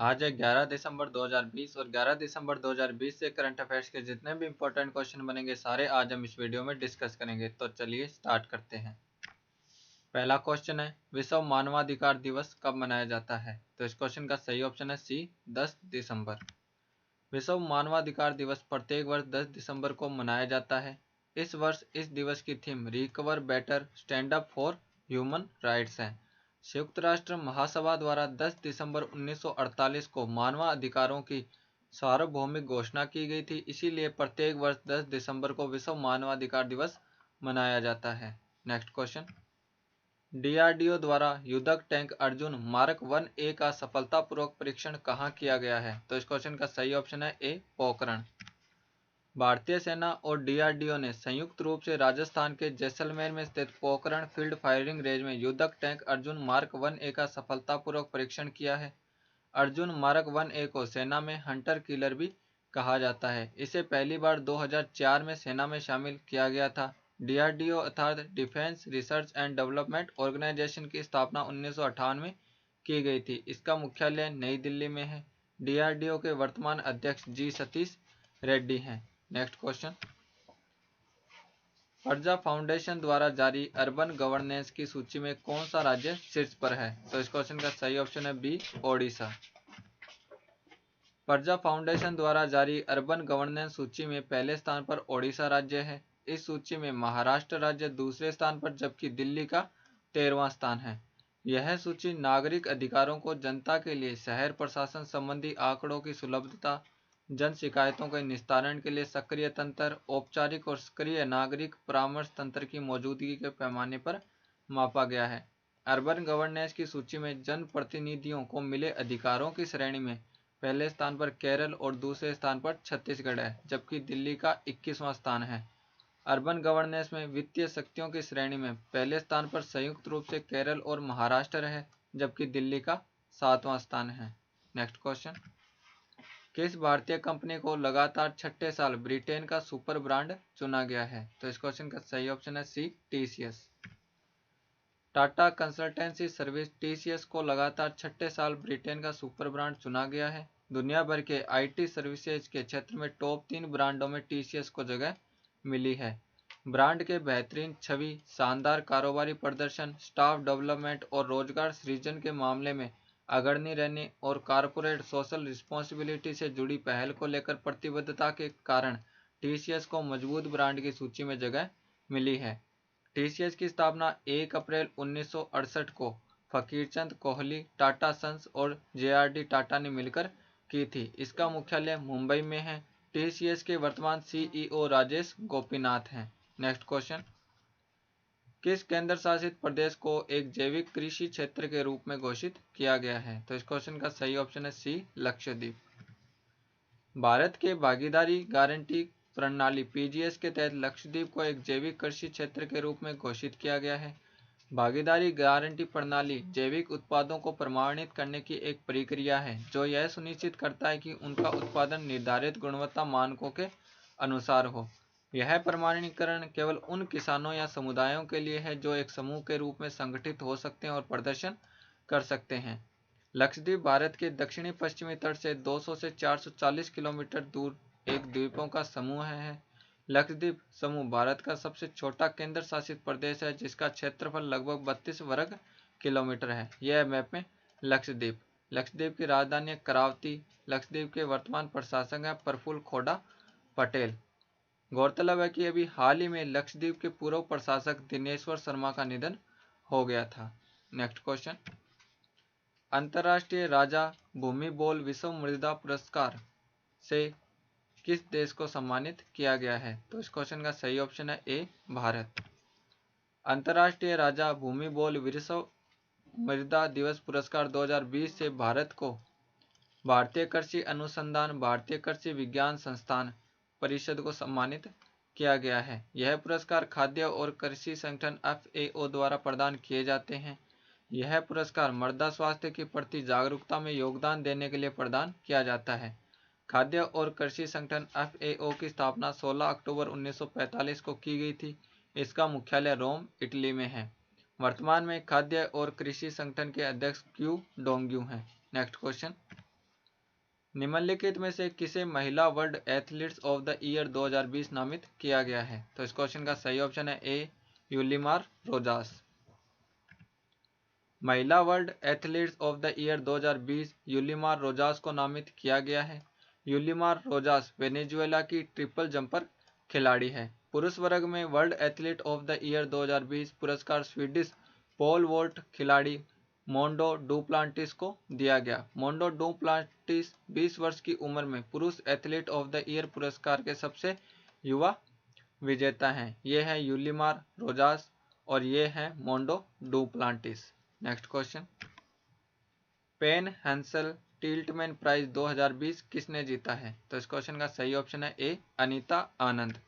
आज है 11 दिसंबर 2020 और 11 दिसंबर 2020 से करंट अफेयर्स के जितने भी इंपॉर्टेंट क्वेश्चन बनेंगे सारे आज हम इस वीडियो में डिस्कस करेंगे। तो चलिए स्टार्ट करते हैं। पहला क्वेश्चन है, विश्व मानवाधिकार दिवस कब मनाया जाता है? तो इस क्वेश्चन का सही ऑप्शन है सी, 10 दिसंबर। विश्व मानवाधिकार दिवस प्रत्येक वर्ष 10 दिसंबर को मनाया जाता है। इस वर्ष इस दिवस की theme recover better stand up for human rights है। संयुक्त राष्ट्र महासभा द्वारा 10 दिसंबर 1948 को मानवाधिकारों की सार्वभौमिक घोषणा की गई थी, इसीलिए प्रत्येक वर्ष 10 दिसंबर को विश्व मानवाधिकार दिवस मनाया जाता है। नेक्स्ट क्वेश्चन, डीआरडीओ द्वारा युद्धक टैंक अर्जुन मार्क 1A का सफलतापूर्वक परीक्षण कहाँ किया गया है? तो इस क्वेश्चन का सही ऑप्शन है ए, पोखरण। भारतीय सेना और डीआरडीओ ने संयुक्त रूप से राजस्थान के जैसलमेर में स्थित पोखरण फील्ड फायरिंग रेंज में युद्धक टैंक अर्जुन मार्क 1A का सफलतापूर्वक परीक्षण किया है। अर्जुन मार्क 1A को सेना में हंटर किलर भी कहा जाता है। इसे पहली बार 2004 में सेना में शामिल किया गया था। डीआरडीओ अर्थात defence research and development organisation की स्थापना 1958 में की गई थी। इसका मुख्यालय नई दिल्ली में है। डीआरडीओ के वर्तमान अध्यक्ष जी सतीश रेड्डी हैं। नेक्स्ट क्वेश्चन, प्रजा फाउंडेशन द्वारा जारी अर्बन गवर्नेंस की सूची में कौन सा राज्य शीर्ष पर है? तो इस क्वेश्चन का सही ऑप्शन है बी, ओडिशा। प्रजा फाउंडेशन द्वारा जारी अर्बन गवर्नेंस सूची में पहले स्थान पर ओडिशा राज्य है। इस सूची में महाराष्ट्र राज्य दूसरे स्थान पर जबकि दिल्ली का 13वां स्थान है। यह सूची नागरिक अधिकारों को जनता के लिए शहर प्रशासन संबंधी आंकड़ों की सुलभता, जन शिकायतों के निस्तारण के लिए सक्रिय तंत्र, औपचारिक और सक्रिय नागरिक परामर्श तंत्र की मौजूदगी के पैमाने पर मापा गया है। अर्बन गवर्नेंस की सूची में जन प्रतिनिधियों को मिले अधिकारों की श्रेणी में पहले स्थान पर केरल और दूसरे स्थान पर छत्तीसगढ़ है, जबकि दिल्ली का 21वां स्थान है। अर्बन गवर्नेंस में वित्तीय शक्तियों की श्रेणी में पहले स्थान पर संयुक्त रूप से केरल और महाराष्ट्र है, जबकि दिल्ली का 7वां स्थान है। नेक्स्ट क्वेश्चन, किस भारतीय कंपनी को लगातार छठे साल ब्रिटेन का सुपर ब्रांड चुना गया है? तो इस क्वेश्चन का सही ऑप्शन है C, TCS. Tata consultancy service TCS को लगातार छठे साल ब्रिटेन का सुपर ब्रांड चुना गया है। दुनिया भर के आईटी सर्विसेज के क्षेत्र में टॉप 3 ब्रांडों में टीसीएस को जगह मिली है। ब्रांड के बेहतरीन छवि, शानदार कारोबारी प्रदर्शन, स्टाफ डेवलपमेंट और रोजगार सृजन के मामले में अग्रणी रहने और कॉरपोरेट सोशल रिस्पॉन्सिबिलिटी से जुड़ी पहल को लेकर प्रतिबद्धता के कारण टीसीएस को मजबूत ब्रांड की सूची में जगह मिली है। टीसीएस की स्थापना 1 अप्रैल 1968 को फकीरचंद कोहली, टाटा सन्स और जेआरडी टाटा ने मिलकर की थी। इसका मुख्यालय मुंबई में है। टीसीएस के वर्तमान सीईओ राजेश गोपीनाथ हैं। नेक्स्ट क्वेश्चन, किस केंद्र शासित प्रदेश को एक जैविक कृषि क्षेत्र के रूप में घोषित किया गया है? तो इस क्वेश्चन का सही ऑप्शन है सी, लक्षद्वीप। भारत के भागीदारी गारंटी प्रणाली पीजीएस के तहत लक्षद्वीप को एक जैविक कृषि क्षेत्र के रूप में घोषित किया गया है। भागीदारी गारंटी प्रणाली जैविक उत्पादों को प्रमाणित करने की एक प्रक्रिया है जो यह सुनिश्चित करता है कि उनका उत्पादन निर्धारित गुणवत्ता मानकों के अनुसार हो। यह प्रमाणीकरण केवल उन किसानों या समुदायों के लिए है जो एक समूह के रूप में संगठित हो सकते हैं और प्रदर्शन कर सकते हैं। लक्षद्वीप भारत के दक्षिणी पश्चिमी तट से 200 से 440 किलोमीटर दूर एक द्वीपों का समूह है। लक्षद्वीप समूह भारत का सबसे छोटा केंद्र शासित प्रदेश है जिसका क्षेत्रफल लगभग 32 वर्ग किलोमीटर है। यह मैप में लक्षद्वीप। लक्षद्वीप की राजधानी करावती। लक्षद्वीप के वर्तमान प्रशासक हैं प्रफुल्ल खोड़ा पटेल। गौरतलब है कि अभी हाल ही में लक्षद्वीप के पूर्व प्रशासक दिनेश्वर शर्मा का निधन हो गया था। नेक्स्ट क्वेश्चन, अंतर्राष्ट्रीय राजा भूमिबोल विश्व मृदा पुरस्कार से किस देश को सम्मानित किया गया है? तो इस क्वेश्चन का सही ऑप्शन है ए, भारत। अंतर्राष्ट्रीय राजा भूमिबोल विश्व मृदा दिवस पुरस्कार 2020 से भारत को भारतीय कृषि अनुसंधान, भारतीय कृषि विज्ञान संस्थान परिषद को सम्मानित किया गया है। यह पुरस्कार खाद्य और कृषि संगठन FAO द्वारा प्रदान किए जाते हैं। यह पुरस्कार मृदा स्वास्थ्य के प्रति जागरूकता में योगदान देने के लिए प्रदान किया जाता है। खाद्य और कृषि संगठन FAO की स्थापना 16 अक्टूबर 1945 को की गई थी। इसका मुख्यालय रोम, इटली में है। वर्तमान में खाद्य और कृषि संगठन के अध्यक्ष क्यू डोंग्यू हैं। नेक्स्ट क्वेश्चन, निम्नलिखित में से किसे महिला world athletes of the year 2020 नामित किया गया है? तो इस क्वेश्चन का सही ऑप्शन है ए यूलिमार रोजास। महिला world athletes of the year 2020 Yulimar Rojas को नामित किया गया है। यूलिमार रोजास वेनेजुएला की ट्रिपल जंपर खिलाड़ी है। पुरुष वर्ग में world athlete of the year 2020 पुरस्कार स्वीडिश पोल वोल्ट खिलाड़ी मोंडो डुप्लांटिस को दिया गया। मोंडो डुप्लांटिस 20 वर्ष की उम्र में पुरुष एथलीट ऑफ द ईयर पुरस्कार के सबसे युवा विजेता हैं। ये है यूलिमार रोजास और ये है Mondo Duplantis. Next question, PEN Hessell Tiltman prize 2020 किसने जीता है? तो इस क्वेश्चन का सही ऑप्शन है ए अनीता आनंद।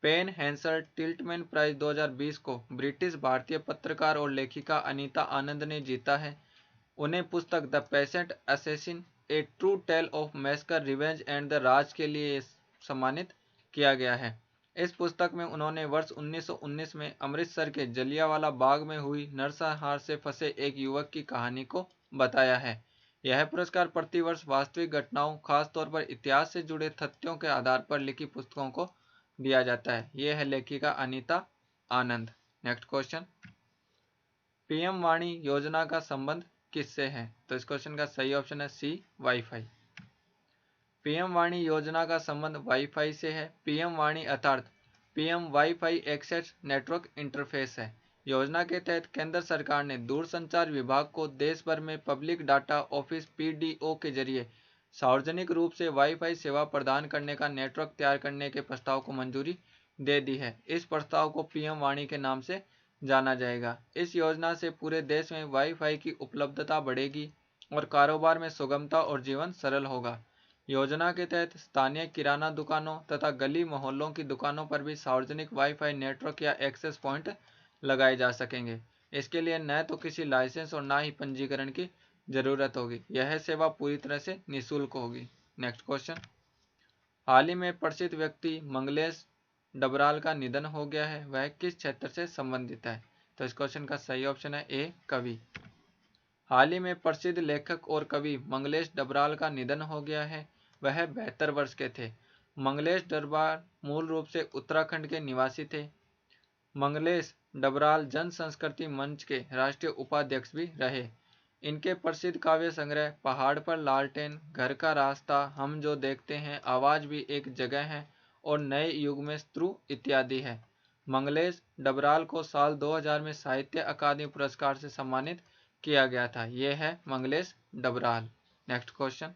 पेन हैंसल टिल्टमैन प्राइज 2020 को ब्रिटिश भारतीय पत्रकार और लेखिका अनीता आनंद ने जीता है। उन्हें पुस्तक the patient assassin a true tale of massacre revenge and the Raj के लिए सम्मानित किया गया है। इस पुस्तक में उन्होंने वर्ष 1919 में अमृतसर के जलियांवाला बाग में हुई नरसंहार से फंसे एक युवक की कहानी को बताया है। यह पुरस्कार प्रतिवर्ष वास्तविक घटनाओं, खासतौर पर इतिहास से जुड़े तथ्यों के आधार पर लिखी पुस्तकों को दिया जाता है। यह है लेखिका अनीता आनंद। नेक्स्ट क्वेश्चन, पीएम वाणी योजना का संबंध किससे है? तो इस क्वेश्चन का सही ऑप्शन है सी वाईफाई। पीएम वाणी योजना का संबंध वाईफाई से है। पीएम वाणी अर्थात PM wifi access network interface है। योजना के तहत केंद्र सरकार ने दूरसंचार विभाग को देश भर में पब्लिक डाटा ऑफिस पीडीओ के जरिए सार्वजनिक रूप से वाईफाई सेवा प्रदान करने का नेटवर्क तैयार करने के प्रस्ताव को मंजूरी दे दी है। इस प्रस्ताव को पीएम वाणी के नाम से जाना जाएगा। इस योजना से पूरे देश में वाईफाई की उपलब्धता बढ़ेगी और कारोबार में सुगमता और जीवन सरल होगा। योजना के तहत स्थानीय किराना दुकानों तथा गली मोहल्लों की दुकानों पर भी सार्वजनिक वाईफाई नेटवर्क या एक्सेस पॉइंट लगाए जा सकेंगे। इसके लिए न तो किसी लाइसेंस और न ही पंजीकरण की जरूरत होगी। यह सेवा पूरी तरह से निःशुल्क होगी। नेक्स्ट क्वेश्चन, हाल ही में प्रसिद्ध व्यक्ति मंगलेश डबराल का निधन हो गया है, वह किस क्षेत्र से संबंधित है? तो इस क्वेश्चन का सही ऑप्शन है ए कवि। हाल ही में प्रसिद्ध लेखक और कवि मंगलेश डबराल का निधन हो गया है। वह 72 वर्ष के थे। मंगलेश डबराल मूल रूप से उत्तराखंड के निवासी थे। मंगलेश डबराल जन संस्कृति मंच के राष्ट्रीय उपाध्यक्ष भी रहे। इनके प्रसिद्ध काव्य संग्रह पहाड़ पर लालटेन, घर का रास्ता, हम जो देखते हैं, आवाज भी एक जगह है और नए युग में स्त्रु इत्यादि है। मंगलेश डबराल को साल 2000 में साहित्य अकादमी पुरस्कार से सम्मानित किया गया था। यह है मंगलेश डबराल। नेक्स्ट क्वेश्चन,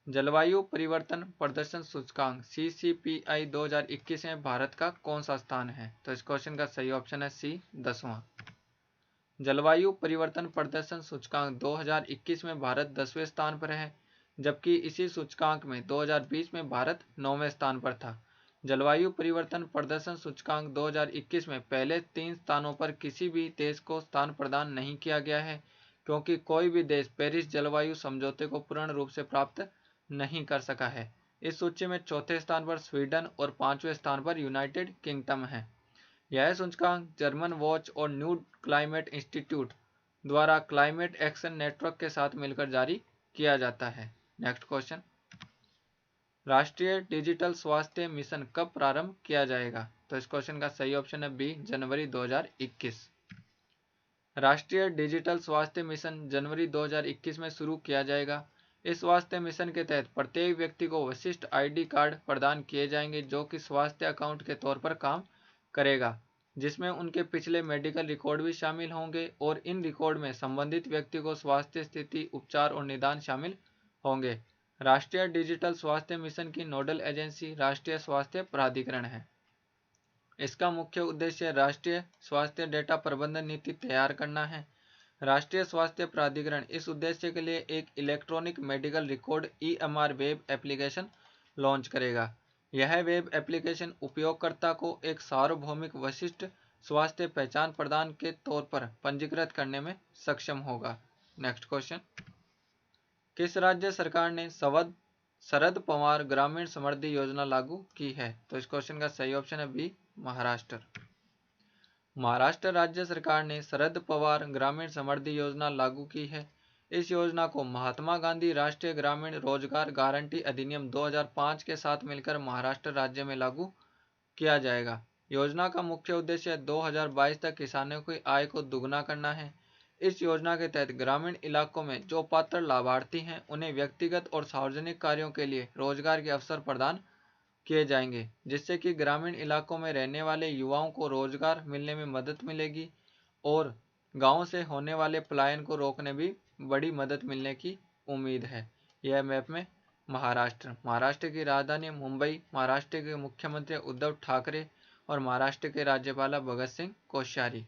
जलवायु परिवर्तन प्रदर्शन सूचकांक CCPI 2021 में भारत का कौन सा स्थान है? तो इस क्वेश्चन का सही ऑप्शन है सी 10वां। जलवायु परिवर्तन प्रदर्शन सूचकांक 2021 में भारत 10वें स्थान पर है, जबकि इसी सूचकांक में 2020 में भारत 9वें स्थान पर था। जलवायु परिवर्तन प्रदर्शन सूचकांक 2021 में पहले 3 स्थानों पर किसी भी देश को स्थान प्रदान नहीं किया गया है, क्योंकि कोई भी देश पेरिस जलवायु समझौते को पूर्ण रूप से प्राप्त नहीं कर सका है। इस सूची में चौथे स्थान पर स्वीडन और 5वें स्थान पर यूनाइटेड किंगडम है। यह सूचकांक जर्मन वॉच और न्यू क्लाइमेट इंस्टीट्यूट द्वारा क्लाइमेट एक्शन नेटवर्क के साथ मिलकर जारी किया जाता है। नेक्स्ट क्वेश्चन, राष्ट्रीय डिजिटल स्वास्थ्य मिशन कब प्रारंभ किया जाएगा? तो इस क्वेश्चन का सही ऑप्शन है बी जनवरी 2021। राष्ट्रीय डिजिटल स्वास्थ्य मिशन जनवरी 2021 में शुरू किया जाएगा। इस स्वास्थ्य मिशन के तहत प्रत्येक व्यक्ति को विशिष्ट आईडी कार्ड प्रदान किए जाएंगे, जो कि स्वास्थ्य अकाउंट के तौर पर काम करेगा, जिसमें उनके पिछले मेडिकल रिकॉर्ड भी शामिल होंगे और इन रिकॉर्ड में संबंधित व्यक्ति को स्वास्थ्य स्थिति, उपचार और निदान शामिल होंगे। राष्ट्रीय डिजिटल स्वास्थ्य मिशन की नोडल एजेंसी राष्ट्रीय स्वास्थ्य प्राधिकरण है। इसका मुख्य उद्देश्य राष्ट्रीय स्वास्थ्य डेटा प्रबंधन नीति तैयार करना है। राष्ट्रीय स्वास्थ्य प्राधिकरण इस उद्देश्य के लिए एक electronic medical record EMR web application launch करेगा। यह वेब एप्लीकेशन उपयोगकर्ता को एक सार्वभौमिक विशिष्ट स्वास्थ्य पहचान प्रदान के तौर पर पंजीकृत करने में सक्षम होगा। नेक्स्ट क्वेश्चन, किस राज्य सरकार ने शरद पवार ग्रामीण समृद्धि योजना लागू की है? तो इस क्वेश्चन का सही ऑप्शन है बी महाराष्ट्र। महाराष्ट्र राज्य सरकार ने शरद पवार ग्रामीण समृद्धि योजना लागू की है। इस योजना को महात्मा गांधी राष्ट्रीय ग्रामीण रोजगार गारंटी अधिनियम 2005 के साथ मिलकर महाराष्ट्र राज्य में लागू किया जाएगा। योजना का मुख्य उद्देश्य 2022 तक किसानों की आय को दुगना करना है। इस योजना के तहत ग्रामीण इलाकों में जो पात्र लाभार्थी हैं उन्हें व्यक्तिगत और सार्वजनिक कार्यों के लिए रोजगार के अवसर प्रदान किए जाएंगे, जिससे कि ग्रामीण इलाकों में रहने वाले युवाओं को रोजगार मिलने में मदद मिलेगी और गांव से होने वाले पलायन को रोकने भी बड़ी मदद मिलने की उम्मीद है। यह मैप में महाराष्ट्र की राजधानी मुंबई, महाराष्ट्र के मुख्यमंत्री उद्धव ठाकरे और महाराष्ट्र के राज्यपाल भगत सिंह कोश्यारी।